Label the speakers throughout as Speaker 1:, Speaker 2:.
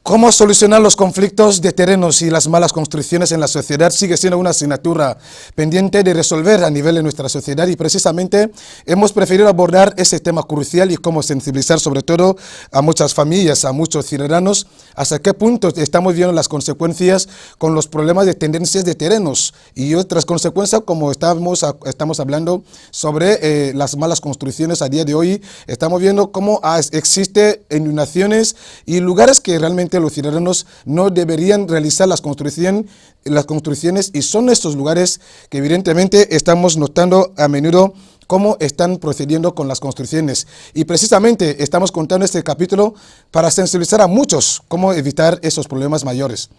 Speaker 1: ¿Cómo solucionar los conflictos de terrenos y las malas construcciones en la sociedad? Sigue siendo una asignatura pendiente de resolver a nivel de nuestra sociedad y precisamente hemos preferido abordar ese tema crucial y cómo sensibilizar sobre todo a muchas familias, a muchos ciudadanos, hasta qué punto estamos viendo las consecuencias con los problemas de tendencias de terrenos y otras consecuencias como estamos hablando sobre las malas construcciones a día de hoy. Estamos viendo cómo existe inundaciones y lugares que realmente los ciudadanos no deberían realizar las construcciones y son estos lugares que evidentemente estamos notando a menudo cómo están procediendo con las construcciones. Y precisamente estamos contando este capítulo para sensibilizar a muchos cómo evitar esos problemas mayores.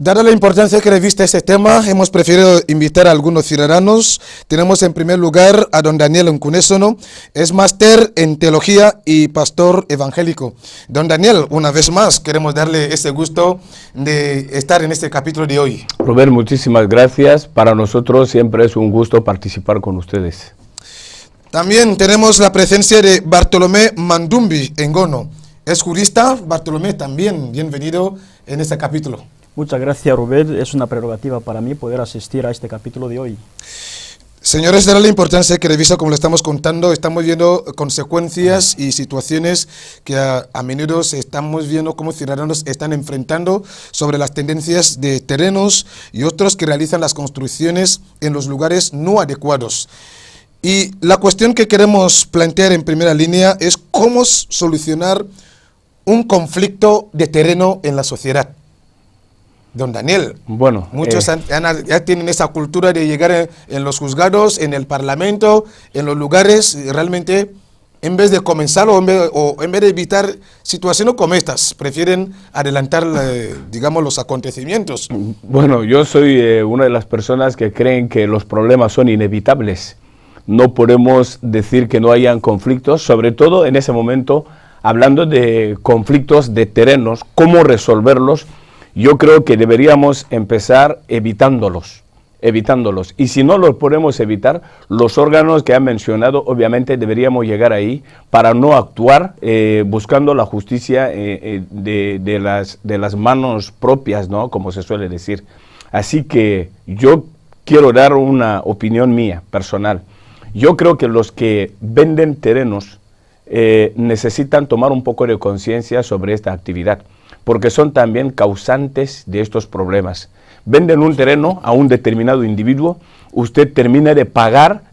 Speaker 1: Dada la importancia que reviste este tema, hemos preferido invitar a algunos ciudadanos. Tenemos en primer lugar a don Daniel Nkunesono, es máster en teología y pastor evangélico. Don Daniel, una vez más, queremos darle ese gusto de estar en este capítulo de hoy.
Speaker 2: Robert, muchísimas gracias. Para nosotros siempre es un gusto participar con ustedes.
Speaker 1: También tenemos la presencia de Bartolomé Mandumbi Ngono. Es jurista. Bartolomé, también bienvenido en este capítulo.
Speaker 3: Muchas gracias, Robert. Es una prerrogativa para mí poder asistir a este capítulo de hoy.
Speaker 1: Señores, de la importancia que revisa, como le estamos contando, estamos viendo consecuencias y situaciones que a menudo estamos viendo cómo ciudadanos están enfrentando sobre las tendencias de terrenos y otros que realizan las construcciones en los lugares no adecuados. Y la cuestión que queremos plantear en primera línea es cómo solucionar un conflicto de terreno en la sociedad. Don Daniel,
Speaker 2: bueno,
Speaker 1: muchos ya tienen esa cultura de llegar en los juzgados, en el parlamento, en los lugares, realmente en vez de comenzar o en vez de evitar situaciones como estas, prefieren adelantar, digamos, los acontecimientos.
Speaker 2: Bueno, yo soy una de las personas que creen que los problemas son inevitables. No podemos decir que no hayan conflictos, sobre todo en ese momento, hablando de conflictos de terrenos, cómo resolverlos. Yo creo que deberíamos empezar evitándolos. Y si no los podemos evitar, los órganos que han mencionado, obviamente deberíamos llegar ahí para no actuar buscando la justicia de las manos propias, ¿no? Como se suele decir. Así que yo quiero dar una opinión mía, personal. Yo creo que los que venden terrenos necesitan tomar un poco de conciencia sobre esta actividad, porque son también causantes de estos problemas. Venden un terreno a un determinado individuo, usted termina de pagar,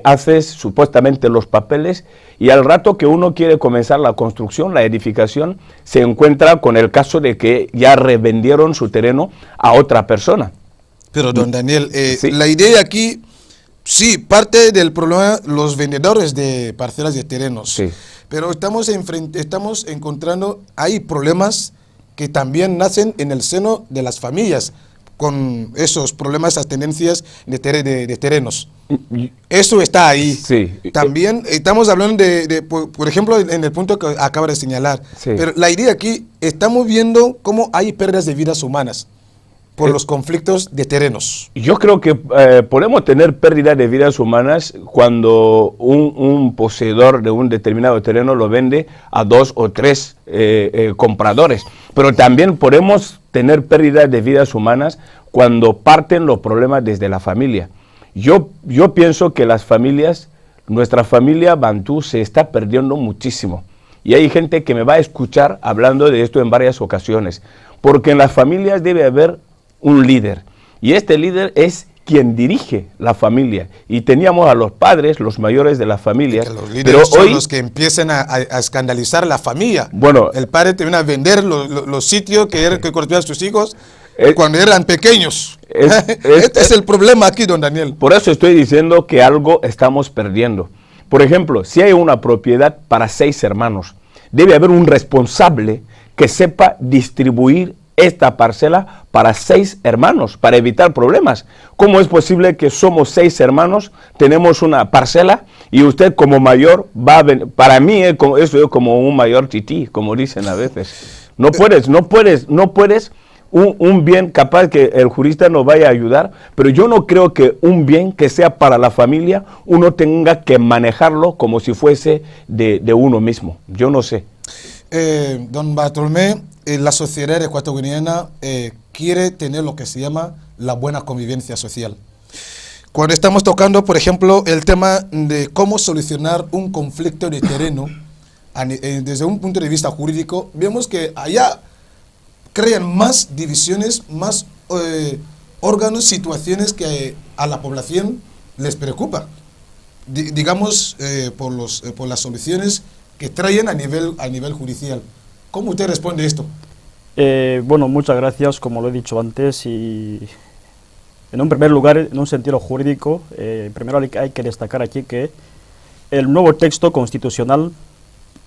Speaker 2: hace supuestamente los papeles y al rato que uno quiere comenzar la construcción, la edificación, se encuentra con el caso de que ya revendieron su terreno a otra persona.
Speaker 1: Pero don Daniel,
Speaker 2: ¿sí?
Speaker 1: La idea aquí, sí, parte del problema los vendedores de parcelas de terrenos,
Speaker 2: sí.
Speaker 1: Pero estamos encontrando, hay problemas que también nacen en el seno de las familias con esos problemas, esas tendencias de terrenos. Eso está ahí.
Speaker 2: Sí.
Speaker 1: También estamos hablando por ejemplo, en el punto que acaba de señalar.
Speaker 2: Sí.
Speaker 1: Pero la idea aquí, estamos viendo cómo hay pérdidas de vidas humanas por los conflictos de terrenos.
Speaker 2: Yo creo que podemos tener pérdida de vidas humanas cuando un poseedor de un determinado terreno lo vende a 2 o 3 compradores, pero también podemos tener pérdida de vidas humanas cuando parten los problemas desde la familia. Yo pienso que nuestra familia bantú se está perdiendo muchísimo y hay gente que me va a escuchar hablando de esto en varias ocasiones, porque en las familias debe haber un líder, y este líder es quien dirige la familia, y teníamos a los padres, los mayores de la familia,
Speaker 1: los líderes
Speaker 2: pero
Speaker 1: son
Speaker 2: hoy
Speaker 1: los que empiezan a escandalizar la familia.
Speaker 2: Bueno,
Speaker 1: el padre termina a vender los sitios que correspondían a sus hijos cuando eran pequeños. Este es el problema aquí, don Daniel.
Speaker 2: Por eso estoy diciendo que algo estamos perdiendo. Por ejemplo, si hay una propiedad para 6 hermanos, debe haber un responsable que sepa distribuir esta parcela para 6 hermanos, para evitar problemas. ¿Cómo es posible que somos 6 hermanos, tenemos una parcela y usted como mayor va a venir? Para mí eso es como un mayor tití, como dicen a veces. No puedes un bien capaz que el jurista nos vaya a ayudar, pero yo no creo que un bien que sea para la familia uno tenga que manejarlo como si fuese de uno mismo. Yo no sé.
Speaker 1: Don Bartolomé, la sociedad ecuatoriana quiere tener lo que se llama la buena convivencia social. Cuando estamos tocando, por ejemplo, el tema de cómo solucionar un conflicto de terreno desde un punto de vista jurídico, vemos que allá crean más divisiones, más órganos, situaciones que a la población les preocupa. Digamos, por las soluciones que traen a nivel judicial. ¿Cómo usted responde a esto?
Speaker 3: Bueno, muchas gracias, como lo he dicho antes, y en un primer lugar, en un sentido jurídico, primero hay que destacar aquí que el nuevo texto constitucional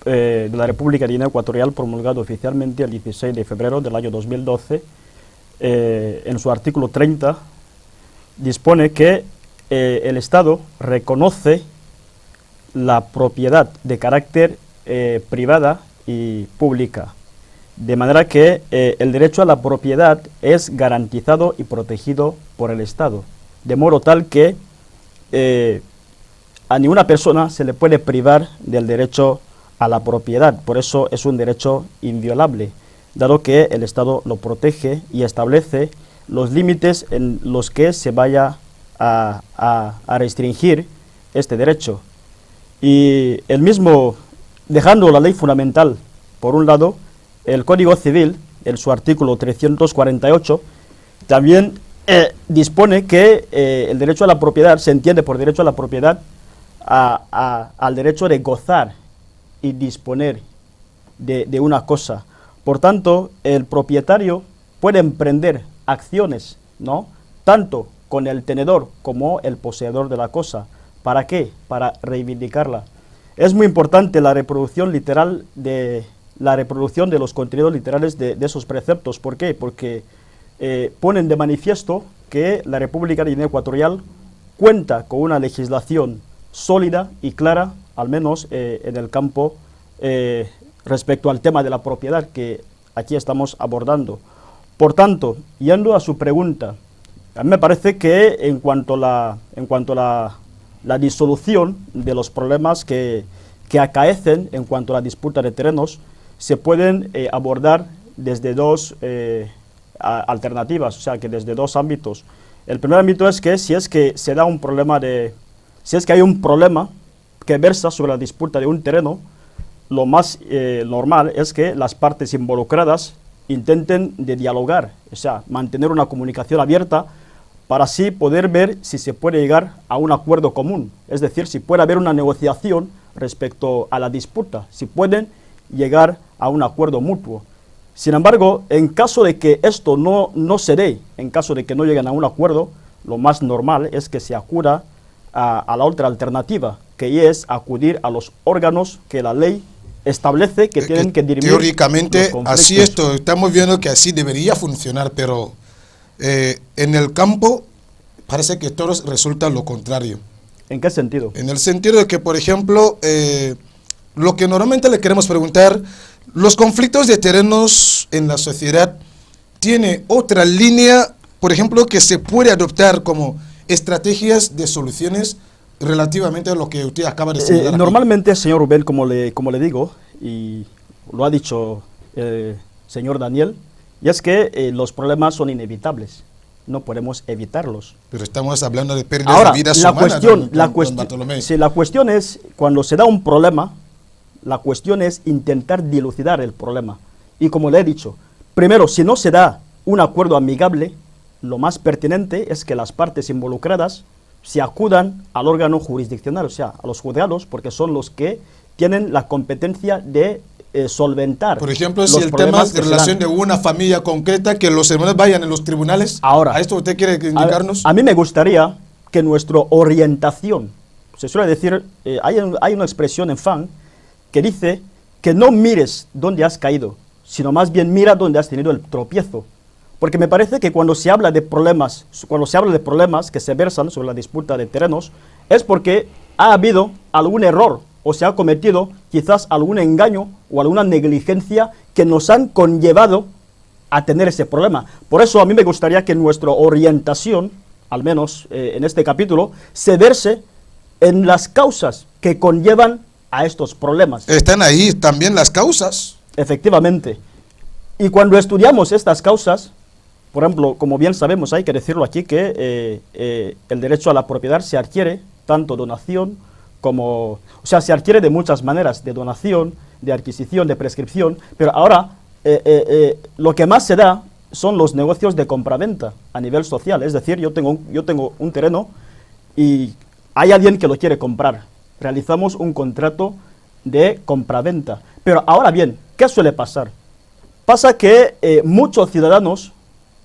Speaker 3: de la República de Guinea Ecuatorial, promulgado oficialmente el 16 de febrero del año 2012, en su artículo 30, dispone que el Estado reconoce la propiedad de carácter privada y pública, de manera que el derecho a la propiedad es garantizado y protegido por el Estado, de modo tal que a ninguna persona se le puede privar del derecho a la propiedad. Por eso es un derecho inviolable, dado que el Estado lo protege y establece los límites en los que se vaya a restringir este derecho. Y el mismo, dejando la ley fundamental por un lado, el Código Civil, en su artículo 348, también dispone que el derecho a la propiedad se entiende por derecho a la propiedad al derecho de gozar y disponer de una cosa. Por tanto, el propietario puede emprender acciones, ¿no?, tanto con el tenedor como el poseedor de la cosa. ¿Para qué? Para reivindicarla. Es muy importante la reproducción literal de los contenidos literales de esos preceptos. ¿Por qué? Porque ponen de manifiesto que la República de Guinea Ecuatorial cuenta con una legislación sólida y clara, al menos en el campo respecto al tema de la propiedad que aquí estamos abordando. Por tanto, yendo a su pregunta, a mí me parece que en cuanto a la disolución de los problemas que acaecen en cuanto a la disputa de terrenos, se pueden abordar desde dos alternativas, o sea, que desde dos ámbitos. El primer ámbito es que si es que se da un problema si es que hay un problema que versa sobre la disputa de un terreno, lo más normal es que las partes involucradas intenten de dialogar, o sea, mantener una comunicación abierta para así poder ver si se puede llegar a un acuerdo común, es decir, si puede haber una negociación respecto a la disputa, si pueden llegar a un acuerdo mutuo. Sin embargo, en caso de que esto no se dé, en caso de que no lleguen a un acuerdo, lo más normal es que se acuda a la otra alternativa, que es acudir a los órganos que la ley establece que tienen que dirimir.
Speaker 1: Teóricamente, así estamos viendo que así debería funcionar, pero en el campo parece que todo resulta lo contrario.
Speaker 3: ¿En qué sentido?
Speaker 1: En el sentido de que, por ejemplo, lo que normalmente le queremos preguntar, los conflictos de terrenos en la sociedad tiene otra línea, por ejemplo, que se puede adoptar como estrategias de soluciones relativamente a lo que usted acaba de señalar.
Speaker 3: Normalmente, señor Rubén, como le digo, y lo ha dicho el señor Daniel, y es que los problemas son inevitables, no podemos evitarlos.
Speaker 1: Pero estamos hablando de pérdidas de vidas humanas,
Speaker 3: la cuestión es, cuando se da un problema, la cuestión es intentar dilucidar el problema. Y como le he dicho, primero, si no se da un acuerdo amigable, lo más pertinente es que las partes involucradas se acudan al órgano jurisdiccional, o sea, a los juzgados, porque son los que tienen la competencia de solventar.
Speaker 1: Por ejemplo, si el tema de relación de una familia concreta, que los hermanos vayan en los tribunales.
Speaker 3: Ahora,
Speaker 1: ¿a esto usted quiere indicarnos?
Speaker 3: A mí me gustaría que nuestra orientación, se suele decir, hay una expresión en Fang que dice que no mires dónde has caído, sino más bien mira dónde has tenido el tropiezo. Porque me parece que cuando se habla de problemas que se versan sobre la disputa de terrenos, es porque ha habido algún error o se ha cometido quizás algún engaño o alguna negligencia que nos han conllevado a tener ese problema. Por eso a mí me gustaría que nuestra orientación, al menos en este capítulo, se verse en las causas que conllevan a estos problemas.
Speaker 1: Están ahí también las causas.
Speaker 3: Efectivamente. Y cuando estudiamos estas causas, por ejemplo, como bien sabemos, hay que decirlo aquí, que el derecho a la propiedad se adquiere tanto donación como... O sea, se adquiere de muchas maneras, de donación, de adquisición, de prescripción, pero ahora lo que más se da son los negocios de compraventa a nivel social. Es decir, yo tengo un terreno y hay alguien que lo quiere comprar. Realizamos un contrato de compraventa. Pero ahora bien, ¿qué suele pasar? Pasa que muchos ciudadanos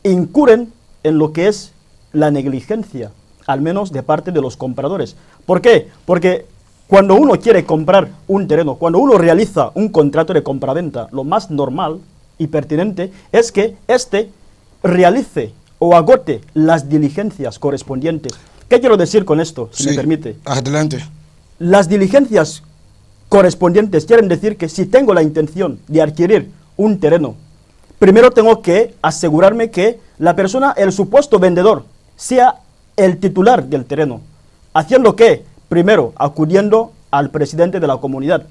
Speaker 3: incurren en lo que es la negligencia, al menos de parte de los compradores. ¿Por qué? Porque cuando uno quiere comprar un terreno, cuando uno realiza un contrato de compraventa, lo más normal y pertinente es que éste realice o agote las diligencias correspondientes. ¿Qué quiero decir con esto, si me permite?
Speaker 1: Adelante.
Speaker 3: Las diligencias correspondientes quieren decir que si tengo la intención de adquirir un terreno, primero tengo que asegurarme que la persona, el supuesto vendedor, sea el titular del terreno. ¿Haciendo qué? Primero, acudiendo al presidente de la comunidad,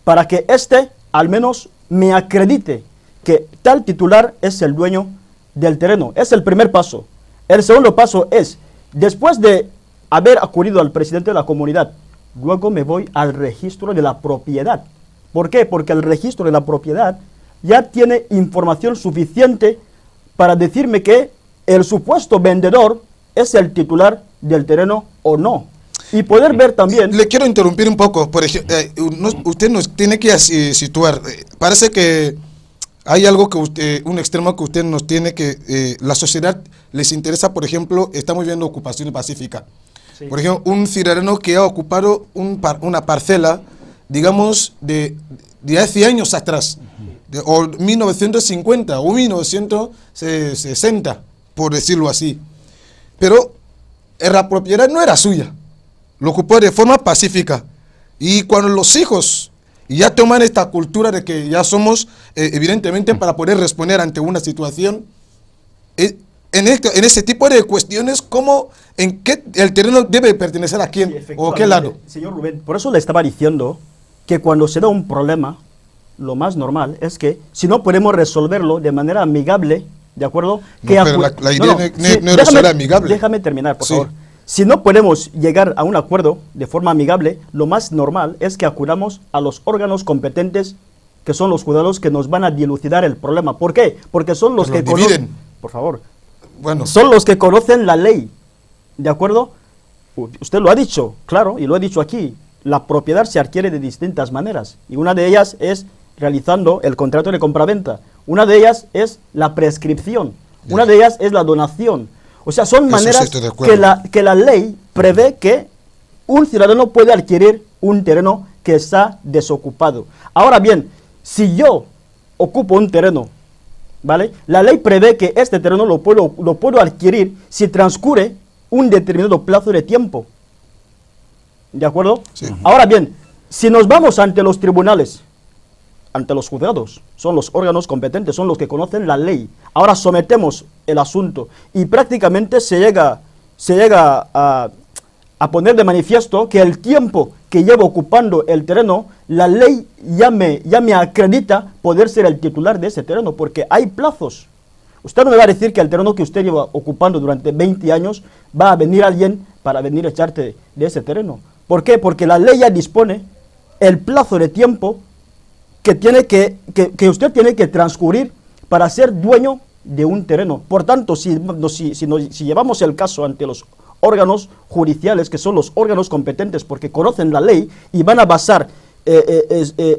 Speaker 3: para que éste al menos me acredite que tal titular es el dueño del terreno. Es el primer paso. El segundo paso es, después de haber acudido al presidente de la comunidad, luego me voy al registro de la propiedad. ¿Por qué? Porque el registro de la propiedad ya tiene información suficiente para decirme que el supuesto vendedor es el titular del terreno o no. Y poder ver también...
Speaker 1: Le quiero interrumpir un poco. Por ejemplo, usted nos tiene que situar. Parece que hay algo que un extremo que usted nos tiene que... la sociedad les interesa, por ejemplo, estamos viendo ocupación pacífica. Sí. Por ejemplo, un ciudadano que ha ocupado una parcela, digamos, de hace años atrás, o 1950 o 1960, por decirlo así. Pero la propiedad no era suya, lo ocupó de forma pacífica. Y cuando los hijos ya toman esta cultura de que ya somos, evidentemente, para poder responder ante una situación, en ese tipo de cuestiones, ¿cómo, en qué el terreno debe pertenecer a quién o a qué lado?
Speaker 3: Señor Rubén, por eso le estaba diciendo que cuando se da un problema, lo más normal es que, si no podemos resolverlo de manera amigable, ¿de acuerdo?
Speaker 1: Pero la idea no es resolver amigable.
Speaker 3: Déjame terminar, por favor. Si no podemos llegar a un acuerdo de forma amigable, lo más normal es que acudamos a los órganos competentes, que son los juzgados que nos van a dilucidar el problema. ¿Por qué? Porque son los que conocen... Por favor.
Speaker 1: Bueno.
Speaker 3: Son los que conocen la ley, ¿de acuerdo? Usted lo ha dicho, claro, y lo he dicho aquí. La propiedad se adquiere de distintas maneras, y una de ellas es realizando el contrato de compraventa. Una de ellas es la prescripción. Una de ellas es la donación. O sea, son maneras que la ley prevé que un ciudadano puede adquirir un terreno que está desocupado. Ahora bien, si yo ocupo un terreno, ¿vale? La ley prevé que este terreno lo puedo adquirir si transcurre un determinado plazo de tiempo. ¿De acuerdo?
Speaker 1: Sí.
Speaker 3: Ahora bien, si nos vamos ante los tribunales, ante los juzgados, son los órganos competentes, son los que conocen la ley. Ahora sometemos el asunto y prácticamente se llega a poner de manifiesto que el tiempo que llevo ocupando el terreno, la ley ya me acredita poder ser el titular de ese terreno, porque hay plazos. Usted no me va a decir que el terreno que usted lleva ocupando durante 20 años va a venir alguien para venir a echarte de ese terreno. ¿Por qué? Porque la ley ya dispone el plazo de tiempo que usted tiene que transcurrir para ser dueño de un terreno. Por tanto, si llevamos el caso ante los órganos judiciales, que son los órganos competentes porque conocen la ley y van a basar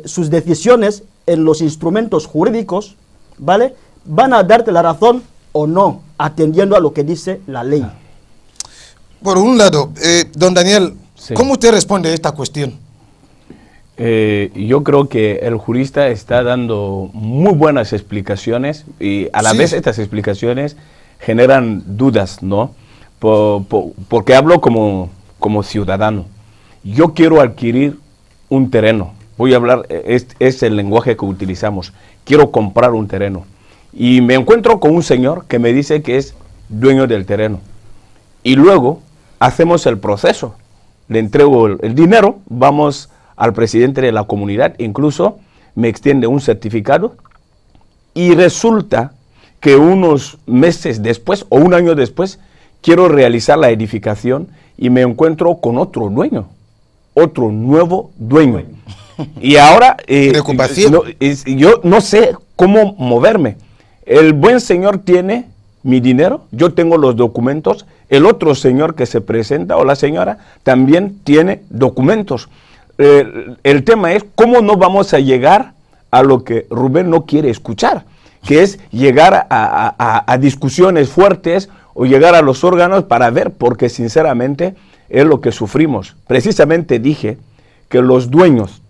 Speaker 3: sus decisiones en los instrumentos jurídicos, ¿vale? Van a darte la razón o no, atendiendo a lo que dice la ley.
Speaker 1: Por un lado, don Daniel, sí. ¿Cómo usted responde a esta cuestión?
Speaker 2: Yo creo que el jurista está dando muy buenas explicaciones y a la
Speaker 1: Sí.
Speaker 2: vez estas explicaciones generan dudas, ¿no? Porque hablo como ciudadano. Yo quiero adquirir un terreno. Voy a hablar, es el lenguaje que utilizamos. Quiero comprar un terreno. Y me encuentro con un señor que me dice que es dueño del terreno. Y luego hacemos el proceso. Le entrego el dinero, vamos al presidente de la comunidad, incluso me extiende un certificado y resulta que unos meses después o un año después quiero realizar la edificación y me encuentro con otro dueño, otro nuevo dueño. Y ahora
Speaker 1: Preocupación.
Speaker 2: yo no sé cómo moverme. El buen señor tiene mi dinero, yo tengo los documentos, el otro señor que se presenta o la señora también tiene documentos. El tema es cómo no vamos a llegar a lo que Rubén no quiere escuchar, que es llegar a discusiones fuertes o llegar a los órganos para ver, porque sinceramente es lo que sufrimos. Precisamente dije que los dueños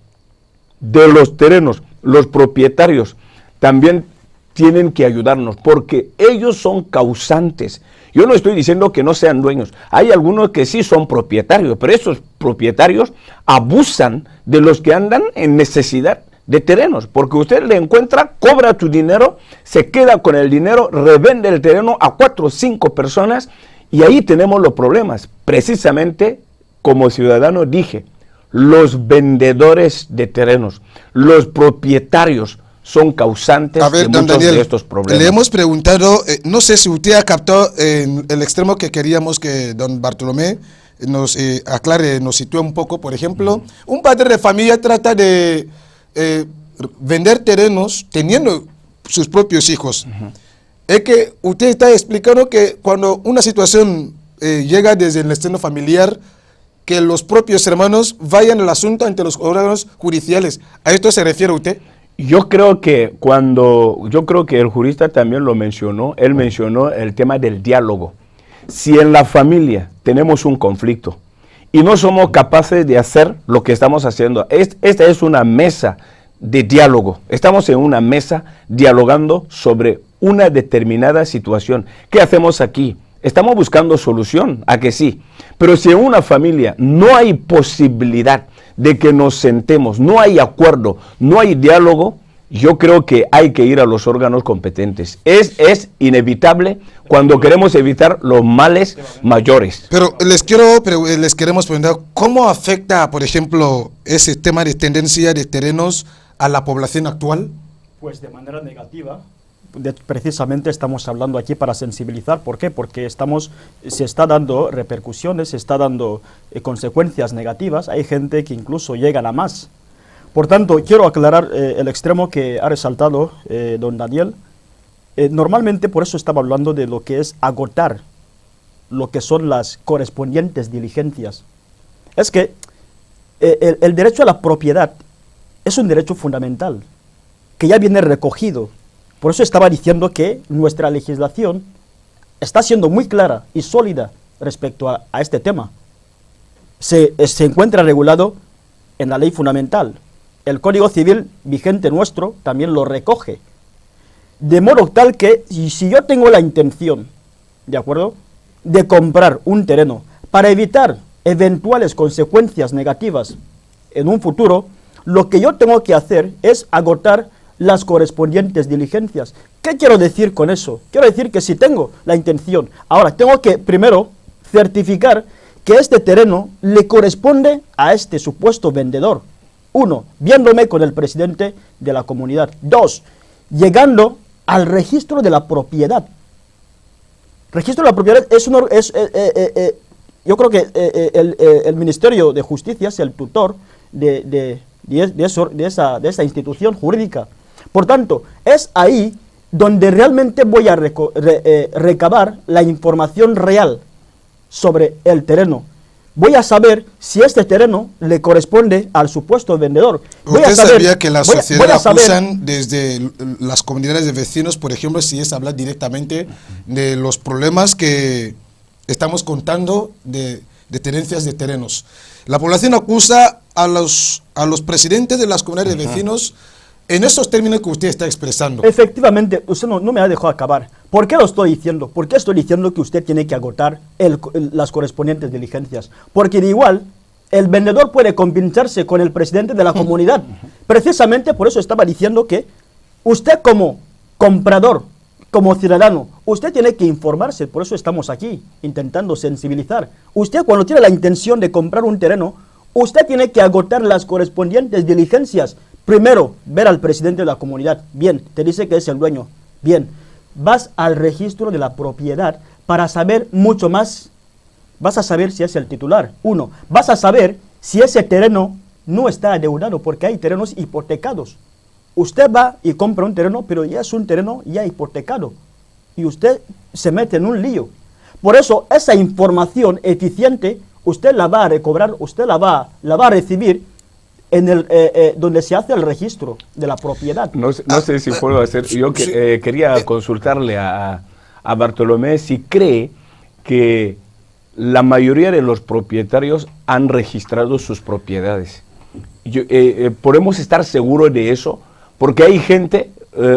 Speaker 2: de los terrenos, los propietarios, también tienen que ayudarnos, porque ellos son causantes. Yo no estoy diciendo que no sean dueños. Hay algunos que sí son propietarios, pero esos propietarios abusan de los que andan en necesidad de terrenos, porque usted le encuentra, cobra tu dinero, se queda con el dinero, revende el terreno a 4 o 5 personas y ahí tenemos los problemas. Precisamente, como ciudadano dije, los vendedores de terrenos, los propietarios, son causantes de muchos
Speaker 1: Daniel,
Speaker 2: de estos problemas.
Speaker 1: le hemos preguntado, no sé si usted ha captado en el extremo que queríamos que don Bartolomé nos aclare, nos sitúe un poco. Por ejemplo, un padre de familia trata de vender terrenos teniendo sus propios hijos. Es que usted está explicando que cuando una situación llega desde el extremo familiar, que los propios hermanos vayan al asunto ante los órganos judiciales. ¿A esto se refiere usted?
Speaker 2: Yo creo que el jurista también lo mencionó, él mencionó el tema del diálogo. Si en la familia tenemos un conflicto y no somos capaces de hacer lo que estamos haciendo, esta es una mesa de diálogo, estamos en una mesa dialogando sobre una determinada situación. ¿Qué hacemos aquí? Estamos buscando solución, ¿a que sí? Pero si en una familia no hay posibilidad de que nos sentemos, no hay acuerdo, no hay diálogo, yo creo que hay que ir a los órganos competentes. Es inevitable cuando queremos evitar los males mayores.
Speaker 1: Pero les queremos preguntar, ¿cómo afecta, por ejemplo, ese tema de tendencia de terrenos a la población actual?
Speaker 3: Pues de manera negativa. Precisamente estamos hablando aquí para sensibilizar. ¿Por qué? Porque se está dando repercusiones, se está dando consecuencias negativas. Hay gente que incluso llegan a más. Por tanto, quiero aclarar el extremo que ha resaltado don Daniel. Normalmente por eso estaba hablando de lo que es agotar lo que son las correspondientes diligencias. Es que el derecho a la propiedad es un derecho fundamental que ya viene recogido. Por eso estaba diciendo que nuestra legislación está siendo muy clara y sólida respecto a este tema. Se encuentra regulado en la ley fundamental. El Código Civil vigente nuestro también lo recoge. De modo tal que si yo tengo la intención, ¿de acuerdo?, de comprar un terreno para evitar eventuales consecuencias negativas en un futuro, lo que yo tengo que hacer es agotar las correspondientes diligencias. ¿Qué quiero decir con eso? Quiero decir que si tengo la intención, ahora tengo que primero certificar que este terreno le corresponde a este supuesto vendedor. 1, viéndome con el presidente de la comunidad. 2, llegando al registro de la propiedad. Registro de la propiedad yo creo que el Ministerio de Justicia es el tutor de esa institución jurídica. Por tanto, es ahí donde realmente voy a recabar la información real sobre el terreno. Voy a saber si este terreno le corresponde al supuesto vendedor.
Speaker 1: ¿Usted sabía que la sociedad acusan desde las comunidades de vecinos, por ejemplo, si es hablar directamente de los problemas que estamos contando de tenencias de terrenos? La población acusa a los presidentes de las comunidades de vecinos en esos términos que usted está expresando.
Speaker 3: Efectivamente, usted no me ha dejado acabar. ¿Por qué lo estoy diciendo? ¿Por qué estoy diciendo que usted tiene que agotar las correspondientes diligencias? Porque de igual, el vendedor puede compincharse con el presidente de la comunidad. Precisamente por eso estaba diciendo que usted como comprador, como ciudadano, usted tiene que informarse. Por eso estamos aquí, intentando sensibilizar. Usted cuando tiene la intención de comprar un terreno, usted tiene que agotar las correspondientes diligencias. Primero, ver al presidente de la comunidad. Bien, te dice que es el dueño. Bien, vas al registro de la propiedad para saber mucho más. Vas a saber si es el titular. Uno, vas a saber si ese terreno no está adeudado, porque hay terrenos hipotecados. Usted va y compra un terreno, pero ya es un terreno ya hipotecado. Y usted se mete en un lío. Por eso, esa información eficiente, usted la va a recobrar, usted la va a recibir en el donde se hace el registro de la propiedad.
Speaker 2: No sé si puedo hacer. Yo quería consultarle a Bartolomé si cree que la mayoría de los propietarios han registrado sus propiedades. ¿Podemos estar seguros de eso? Porque hay gente,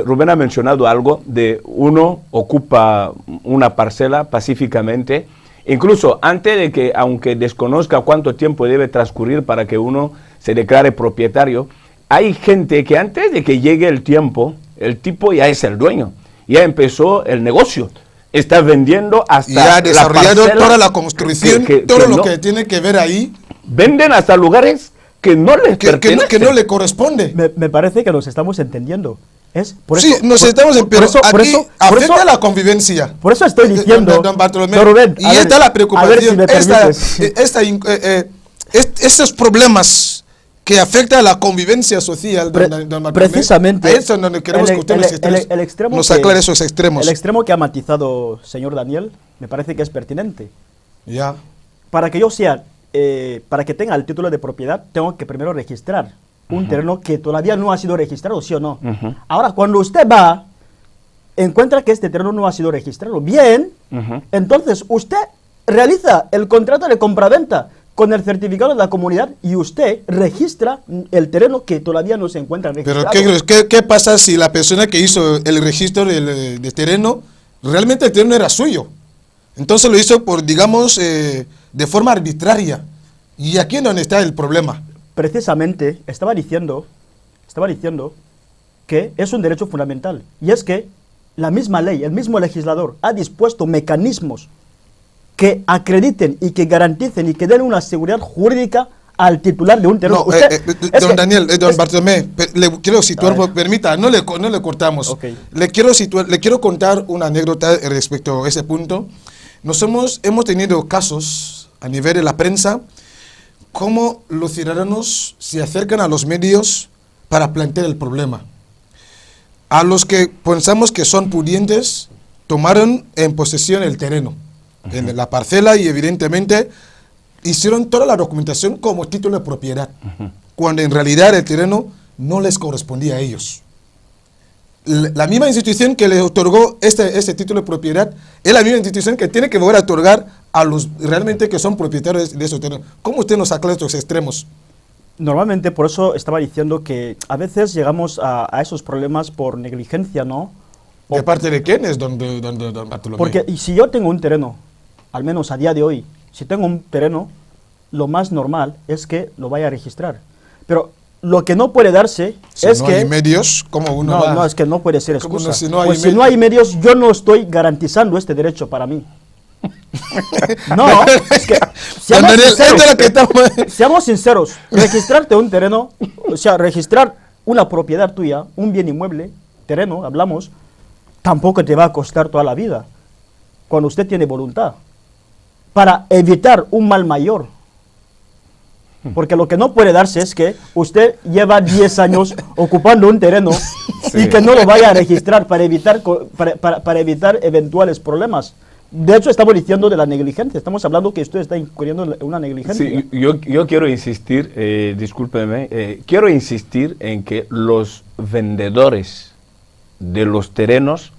Speaker 2: Rubén ha mencionado algo, de uno ocupa una parcela pacíficamente, incluso antes de que, aunque desconozca cuánto tiempo debe transcurrir para que uno se declare propietario, hay gente que antes de que llegue el tiempo, el tipo ya es el dueño, ya empezó el negocio. Está vendiendo hasta
Speaker 1: ya ha desarrollado
Speaker 2: la
Speaker 1: toda la construcción, todo lo que tiene que ver ahí.
Speaker 2: Venden hasta lugares que no les pertenecen.
Speaker 1: Que no le corresponde.
Speaker 3: Me parece que nos estamos entendiendo. Por
Speaker 1: sí,
Speaker 3: eso,
Speaker 1: nos estamos entendiendo, pero aquí afecta la convivencia.
Speaker 3: Por eso estoy diciendo,
Speaker 1: don Bartolomé,
Speaker 3: don Rubén,
Speaker 1: y está la preocupación,
Speaker 3: si
Speaker 1: estos problemas que afectan a la convivencia social, don Bartolomé.
Speaker 3: Precisamente.
Speaker 1: Ahí es donde queremos que usted nos aclare esos extremos.
Speaker 3: El extremo que ha matizado señor Daniel, me parece que es pertinente.
Speaker 1: Ya.
Speaker 3: Para que para que tenga el título de propiedad, tengo que primero registrar un terreno que todavía no ha sido registrado, ¿sí o no? Ahora, cuando usted va, encuentra que este terreno no ha sido registrado. Bien, entonces usted realiza el contrato de compraventa con el certificado de la comunidad y usted registra el terreno que todavía no se encuentra registrado.
Speaker 1: Pero ¿qué pasa si la persona que hizo el registro de terreno, realmente el terreno era suyo? Entonces lo hizo por, digamos, de forma arbitraria. ¿Y aquí es donde está el problema?
Speaker 3: Precisamente, estaba diciendo que es un derecho fundamental. Y es que la misma ley, el mismo legislador ha dispuesto mecanismos que acrediten y que garanticen y que den una seguridad jurídica al titular de un terreno.
Speaker 1: Don Bartolomé, le quiero situar, permita, no le cortamos.
Speaker 3: Okay.
Speaker 1: Le quiero contar una anécdota respecto a ese punto. Hemos tenido casos a nivel de la prensa, cómo los ciudadanos se acercan a los medios para plantear el problema. A los que pensamos que son pudientes, tomaron en posesión el terreno, en la parcela, y evidentemente hicieron toda la documentación como título de propiedad, cuando en realidad el terreno no les correspondía a ellos. La misma institución que les otorgó este título de propiedad es la misma institución que tiene que volver a otorgar a los realmente que son propietarios de esos terrenos. ¿Cómo usted nos aclara estos extremos?
Speaker 3: Normalmente, por eso estaba diciendo que a veces llegamos a esos problemas por negligencia, ¿no?
Speaker 1: ¿De parte de quién es, don Bartolomé?
Speaker 3: Porque si yo tengo un terreno, al menos a día de hoy, si tengo un terreno, lo más normal es que lo vaya a registrar. Pero lo que no puede darse es que...
Speaker 1: Si no hay medios, ¿cómo uno va?
Speaker 3: No, es que no puede ser excusa.
Speaker 1: Si no hay
Speaker 3: pues si no hay medios, yo no estoy garantizando este derecho para mí. No, es que seamos sinceros, registrarte un terreno, o sea, registrar una propiedad tuya, un bien inmueble, terreno, hablamos, tampoco te va a costar toda la vida, cuando usted tiene voluntad, para evitar un mal mayor. Porque lo que no puede darse es que usted lleva 10 años ocupando un terreno y que no lo vaya a registrar para evitar eventuales problemas. De hecho, estamos diciendo de la negligencia. Estamos hablando que usted está incurriendo en una negligencia.
Speaker 2: Sí, yo quiero insistir, discúlpeme, quiero insistir en que los vendedores de los terrenos,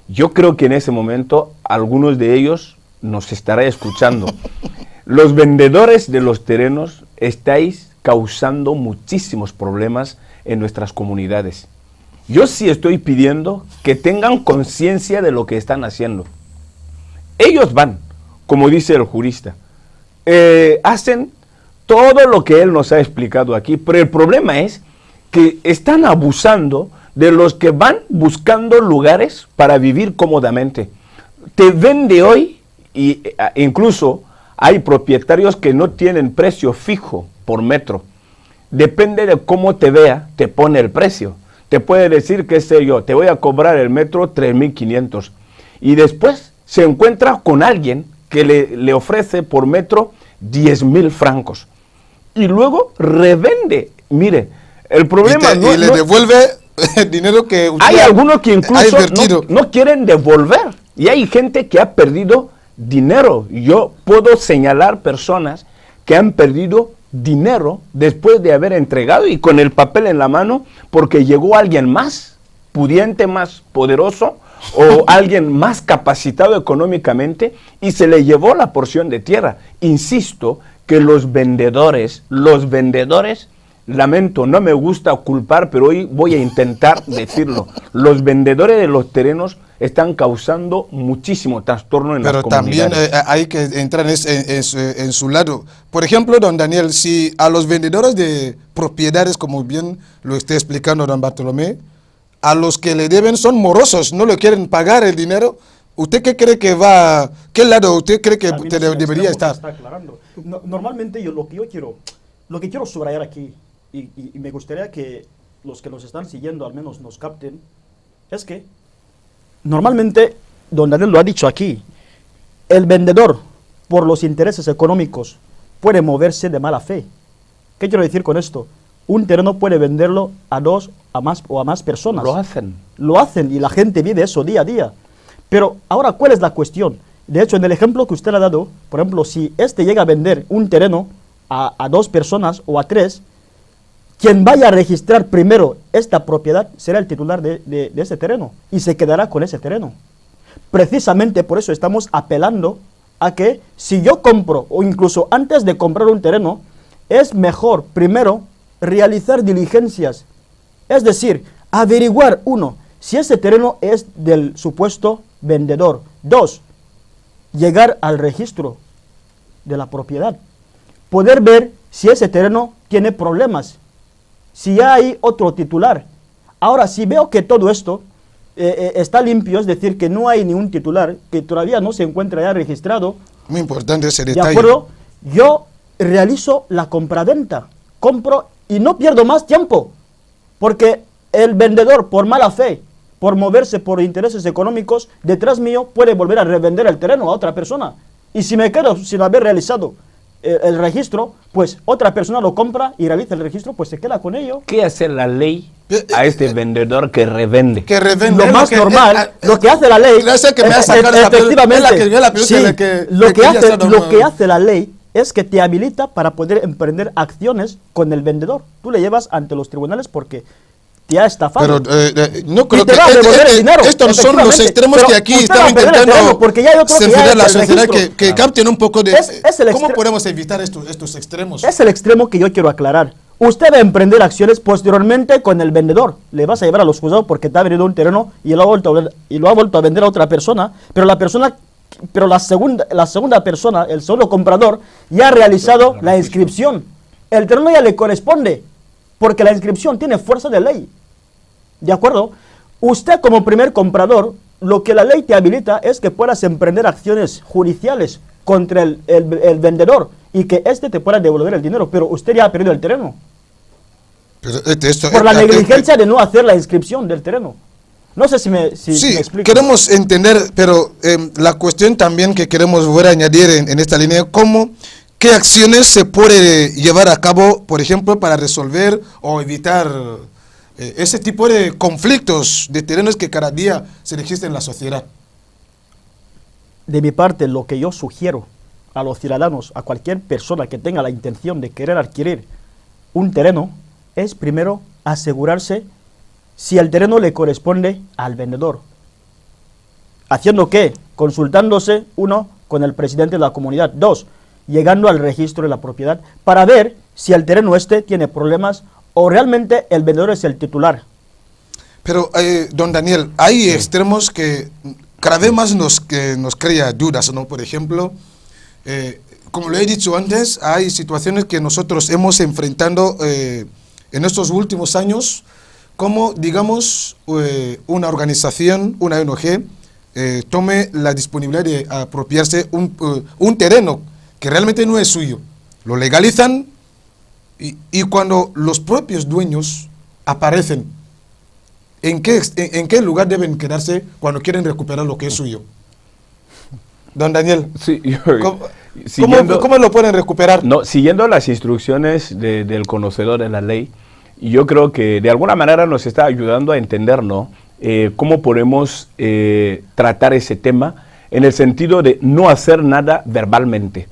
Speaker 2: yo creo que en ese momento algunos de ellos nos estará escuchando. Los vendedores de los terrenos estáis causando muchísimos problemas en nuestras comunidades. Yo sí estoy pidiendo que tengan conciencia de lo que están haciendo. Ellos van, como dice el jurista, hacen todo lo que él nos ha explicado aquí, pero el problema es que están abusando de los que van buscando lugares para vivir cómodamente. Te vende hoy, y incluso hay propietarios que no tienen precio fijo por metro. Depende de cómo te vea, te pone el precio. Te puede decir, qué sé yo, te voy a cobrar el metro 3.500. Y después se encuentra con alguien que le ofrece por metro 10.000 francos. Y luego revende. Mire, el problema
Speaker 1: y le devuelve el dinero que usted
Speaker 2: hay algunos que incluso
Speaker 1: invertido.
Speaker 2: no quieren devolver. Y hay gente que ha perdido dinero. Yo puedo señalar personas que han perdido dinero después de haber entregado y con el papel en la mano porque llegó alguien más pudiente, más poderoso o alguien más capacitado económicamente y se le llevó la porción de tierra. Insisto que los vendedores, lamento, no me gusta culpar, pero hoy voy a intentar decirlo, los vendedores de los terrenos están causando muchísimo trastorno en las comunidades.
Speaker 1: Pero también hay que entrar en su lado. Por ejemplo, don Daniel, si a los vendedores de propiedades, como bien lo está explicando don Bartolomé, a los que le deben son morosos, no le quieren pagar el dinero, ¿usted qué cree que va, qué lado usted cree que debería estar?
Speaker 3: Está aclarando. Normalmente lo que quiero subrayar aquí, y me gustaría que los que nos están siguiendo al menos nos capten, es que normalmente, don Daniel lo ha dicho aquí, el vendedor, por los intereses económicos, puede moverse de mala fe. ¿Qué quiero decir con esto? Un terreno puede venderlo a dos a más personas. Lo hacen y la gente vive eso día a día. Pero ahora, ¿cuál es la cuestión? De hecho, en el ejemplo que usted ha dado, por ejemplo, si este llega a vender un terreno a 2 personas o a 3, quien vaya a registrar primero esta propiedad será el titular de ese terreno y se quedará con ese terreno. Precisamente por eso estamos apelando a que si yo compro o incluso antes de comprar un terreno, es mejor primero realizar diligencias. Es decir, averiguar, 1, si ese terreno es del supuesto vendedor. 2, llegar al registro de la propiedad. Poder ver si ese terreno tiene problemas. Si ya hay otro titular. Ahora, si veo que todo esto está limpio, es decir, que no hay ni un titular, que todavía no se encuentra ya registrado.
Speaker 1: Muy importante ese
Speaker 3: ¿De
Speaker 1: detalle.
Speaker 3: acuerdo? Yo realizo la compraventa. Compro y no pierdo más tiempo. Porque el vendedor, por mala fe, por moverse por intereses económicos, detrás mío puede volver a revender el terreno a otra persona. Y si me quedo sin haber realizado el registro, pues otra persona lo compra y realiza el registro, pues se queda con ello.
Speaker 2: ¿Qué hace la ley a este vendedor que revende?
Speaker 1: Que revende.
Speaker 3: Lo más normal, lo que hace la ley, lo que hace la ley es que te habilita para poder emprender acciones con el vendedor. Tú le llevas ante los tribunales porque te ha estafado.
Speaker 1: Pero no creo
Speaker 3: que
Speaker 1: estos son los extremos que aquí estamos intentando
Speaker 3: porque ya hay otro
Speaker 1: censurar la sociedad, que capten un poco de... ¿Cómo podemos evitar estos extremos?
Speaker 3: Es el extremo que yo quiero aclarar. Usted va a emprender acciones posteriormente con el vendedor. Le vas a llevar a los juzgados porque te ha vendido un terreno y lo ha vuelto a vender a otra persona, pero la segunda persona, el segundo comprador, ya ha realizado la inscripción. El terreno ya le corresponde, porque la inscripción tiene fuerza de ley. ¿De acuerdo? Usted como primer comprador, lo que la ley te habilita es que puedas emprender acciones judiciales contra el vendedor y que éste te pueda devolver el dinero, pero usted ya ha perdido el terreno.
Speaker 1: Pero
Speaker 3: por la negligencia de no hacer la inscripción del terreno. No sé si me explico.
Speaker 1: Queremos entender, pero la cuestión también que queremos volver a añadir en esta línea, ¿qué acciones se puede llevar a cabo, por ejemplo, para resolver o evitar ese tipo de conflictos de terrenos que cada día se registran en la sociedad?
Speaker 3: De mi parte, lo que yo sugiero a los ciudadanos, a cualquier persona que tenga la intención de querer adquirir un terreno, es primero asegurarse si el terreno le corresponde al vendedor. ¿Haciendo qué? Consultándose, 1, con el presidente de la comunidad, 2, llegando al registro de la propiedad para ver si el terreno este tiene problemas o realmente el vendedor es el titular.
Speaker 1: Pero, don Daniel, hay extremos que cada vez más nos crea dudas, ¿no? Por ejemplo, como lo he dicho antes, hay situaciones que nosotros hemos enfrentado en estos últimos años, como, digamos, una organización, una ONG, tome la disponibilidad de apropiarse un terreno que realmente no es suyo. Lo legalizan y cuando los propios dueños aparecen, ¿en qué lugar deben quedarse cuando quieren recuperar lo que es suyo? Don Daniel,
Speaker 2: Sí,
Speaker 1: ¿cómo lo pueden recuperar?
Speaker 2: No, siguiendo las instrucciones del conocedor de la ley, yo creo que de alguna manera nos está ayudando a entender, ¿no? Cómo podemos tratar ese tema en el sentido de no hacer nada verbalmente.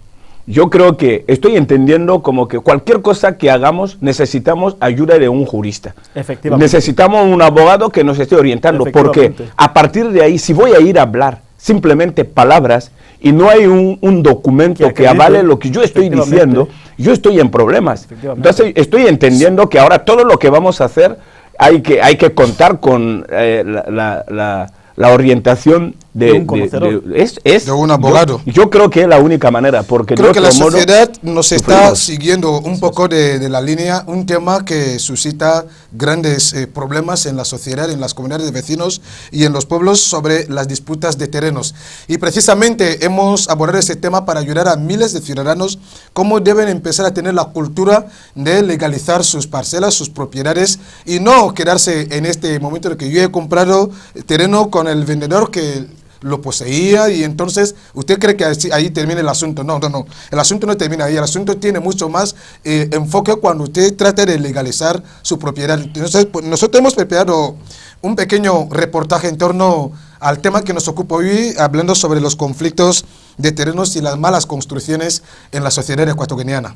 Speaker 2: Yo creo que estoy entendiendo como que cualquier cosa que hagamos necesitamos ayuda de un jurista.
Speaker 3: Efectivamente.
Speaker 2: Necesitamos un abogado que nos esté orientando, porque a partir de ahí, si voy a ir a hablar simplemente palabras y no hay un documento que avale lo que yo estoy diciendo, yo estoy en problemas. Entonces estoy entendiendo que ahora todo lo que vamos a hacer hay que contar con la orientación de
Speaker 3: un conocedor.
Speaker 1: De un abogado.
Speaker 2: Yo creo que es la única manera, porque
Speaker 1: creo que la sociedad nos está
Speaker 2: sufrimos.
Speaker 1: siguiendo un poco de la línea, un tema que suscita grandes problemas en la sociedad, en las comunidades de vecinos y en los pueblos sobre las disputas de terrenos. Y precisamente hemos abordado ese tema para ayudar a miles de ciudadanos cómo deben empezar a tener la cultura de legalizar sus parcelas, sus propiedades y no quedarse en este momento de que yo he comprado terreno con el vendedor que lo poseía y entonces usted cree que ahí termina el asunto. No, el asunto no termina ahí, el asunto tiene mucho más enfoque cuando usted trata de legalizar su propiedad. Entonces, pues, nosotros hemos preparado un pequeño reportaje en torno al tema que nos ocupa hoy, hablando sobre los conflictos de terrenos y las malas construcciones en la sociedad ecuatoguineana.